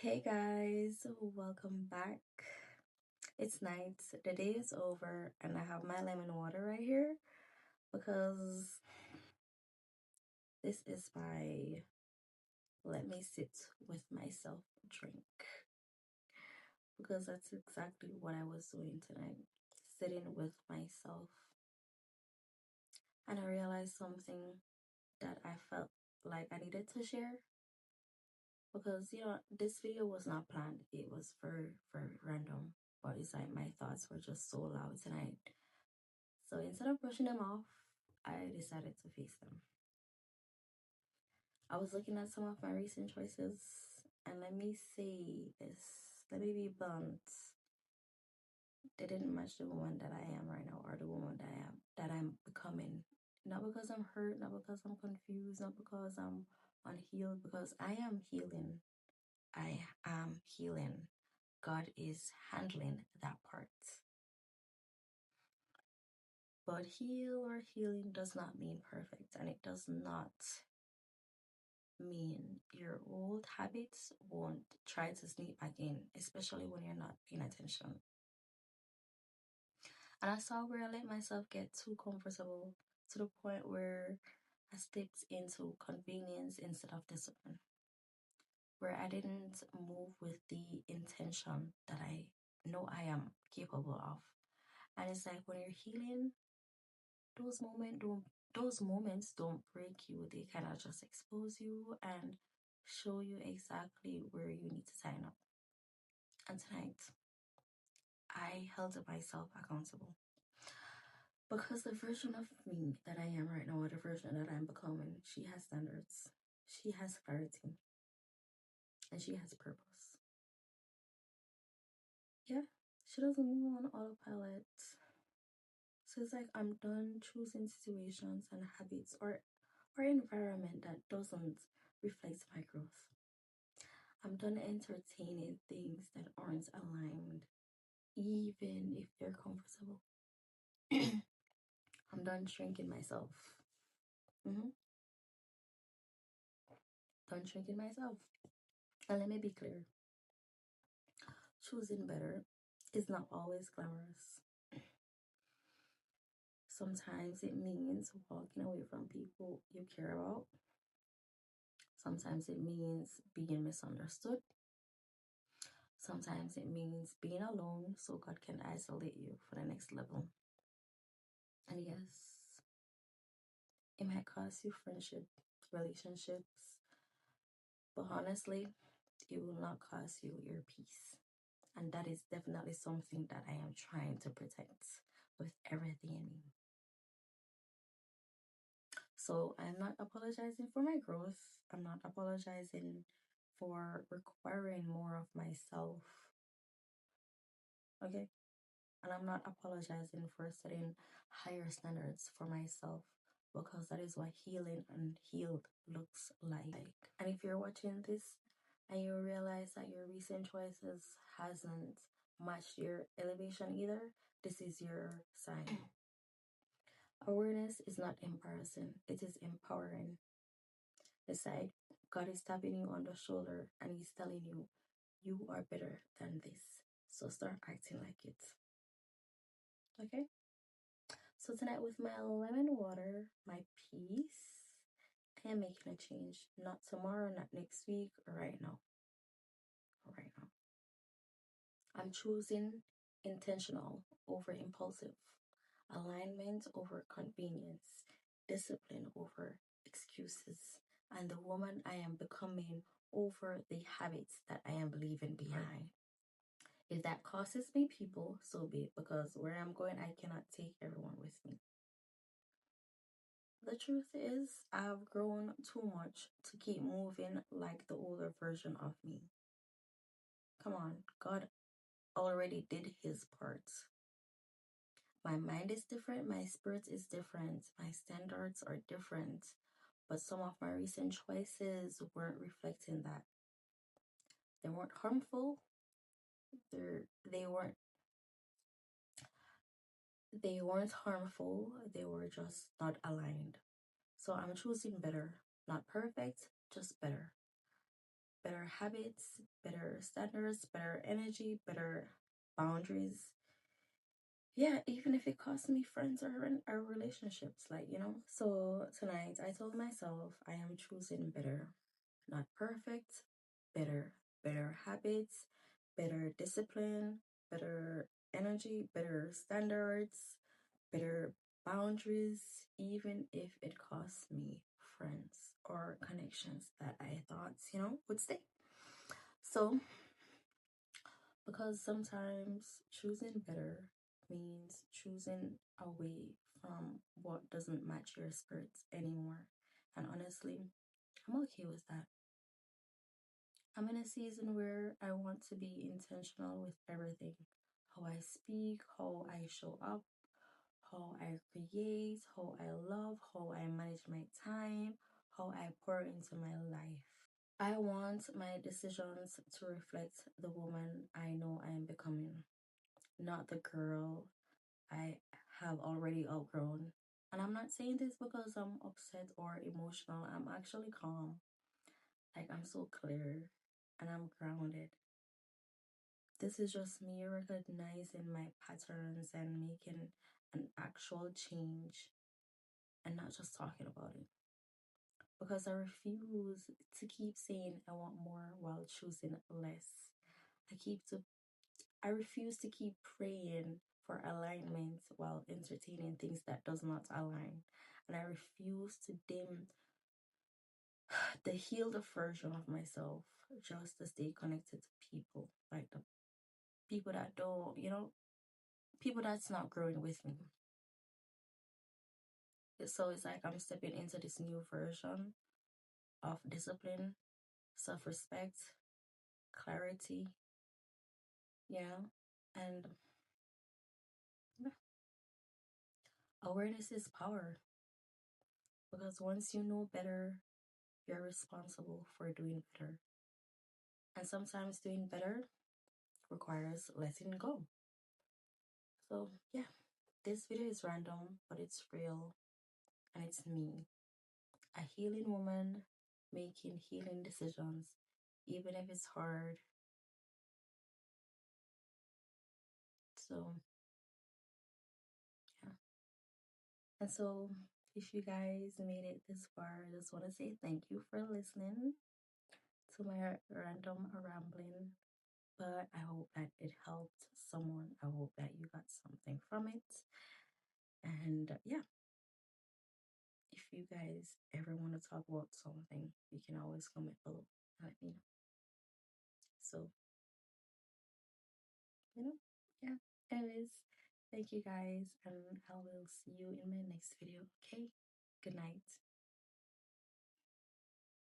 Hey guys, welcome back. It's night, the day is over, and I have my lemon water right here because this is my let me sit with myself drink. Because that's exactly what I was doing tonight, sitting with myself. And I realized something that I felt like I needed to share because this video was not planned. It was very random, but it's like my thoughts were just so loud tonight. So instead of brushing them off, I decided to face them. I was looking at some of my recent choices, and let me say this, let me be blunt. They didn't match the woman that I am right now, or the woman that I'm becoming. Not because I'm hurt, not because I'm confused, not because I'm unhealed, because I am healing. I am healing. God is handling that part. But heal or healing does not mean perfect, and it does not mean your old habits won't try to sneak back in, especially when you're not paying attention. And I saw where I let myself get too comfortable to the point where I stepped into convenience instead of discipline, where I didn't move with the intention that I know I am capable of. And it's like when you're healing, those moments don't break you. They kind of just expose you and show you exactly where you need to sign up. And tonight, I held myself accountable because the version of me that I am right now, or the version that I'm becoming, she has standards, she has clarity, and she has purpose. Yeah, she doesn't move on autopilot. So it's like I'm done choosing situations and habits or environment that doesn't reflect my growth. I'm done entertaining things that aren't aligned, even if they're comfortable. I'm done shrinking myself. Done shrinking myself. And let me be clear, choosing better is not always glamorous. Sometimes it means walking away from people you care about. Sometimes it means being misunderstood. Sometimes it means being alone so God can isolate you for the next level. And yes, it might cost you friendship, relationships, but honestly, it will not cost you your peace. And that is definitely something that I am trying to protect with everything in me. So I'm not apologizing for my growth. I'm not apologizing for requiring more of myself. Okay? And I'm not apologizing for setting higher standards for myself because that is what healing and healed looks like. And if you're watching this and you realize that your recent choices hasn't matched your elevation either, this is your sign. Awareness is not embarrassing, it is empowering. It's like God is tapping you on the shoulder and He's telling you, you are better than this. So start acting like it. Okay? So tonight with my lemon water, my peace, I am making a change. Not tomorrow, not next week, right now. Right now. I'm choosing intentional over impulsive, alignment over convenience, discipline over excuses, and the woman I am becoming over the habits that I am leaving behind. If that costs me people, so be it, because where I'm going, I cannot take everyone with me. The truth is, I've grown too much to keep moving like the older version of me. Come on, God already did His part. My mind is different, my spirit is different, my standards are different, but some of my recent choices weren't reflecting that. They weren't harmful. They weren't harmful. They were just not aligned. So I'm choosing better, not perfect, just better. better habits, better standards, better energy, better boundaries. Yeah, even if it costs me friends or relationships, like, you know. So tonight I told myself I am choosing better, not perfect, better, better habits, better discipline, better energy, better standards, better boundaries, even if it costs me friends or connections that I thought, you know, would stay. So, because sometimes choosing better means choosing away from what doesn't match your spirit anymore. And honestly, I'm okay with that. I'm in a season where I want to be intentional with everything: how I speak, how I show up, how I create, how I love, how I manage my time, how I pour into my life. I want my decisions to reflect the woman I know I am becoming, not the girl I have already outgrown. And I'm not saying this because I'm upset or emotional. I'm actually calm. Like, I'm so clear and I'm grounded. This is just me recognizing my patterns and making an actual change and not just talking about it. Because I refuse to keep saying I want more while choosing less. I refuse to keep praying for alignment while entertaining things that does not align. And I refuse to dim the healed version of myself just to stay connected to people. Like the people that don't, you know, people that's not growing with me. So it's like I'm stepping into this new version of discipline, self-respect, clarity, yeah. And yeah, awareness is power, because once you know better, you're responsible for doing better. And sometimes doing better requires letting go. So yeah, this video is random, but it's real, and it's me, a healing woman making healing decisions, even if it's hard. So yeah. And so, if you guys made it this far, I just want to say thank you for listening to my random rambling. But I hope that it helped someone. I hope that you got something from it. And yeah, if you guys ever want to talk about something, you can always comment below and let me know. So, you know, yeah. Anyways, thank you guys, and I will see you in my next video. Okay, good night.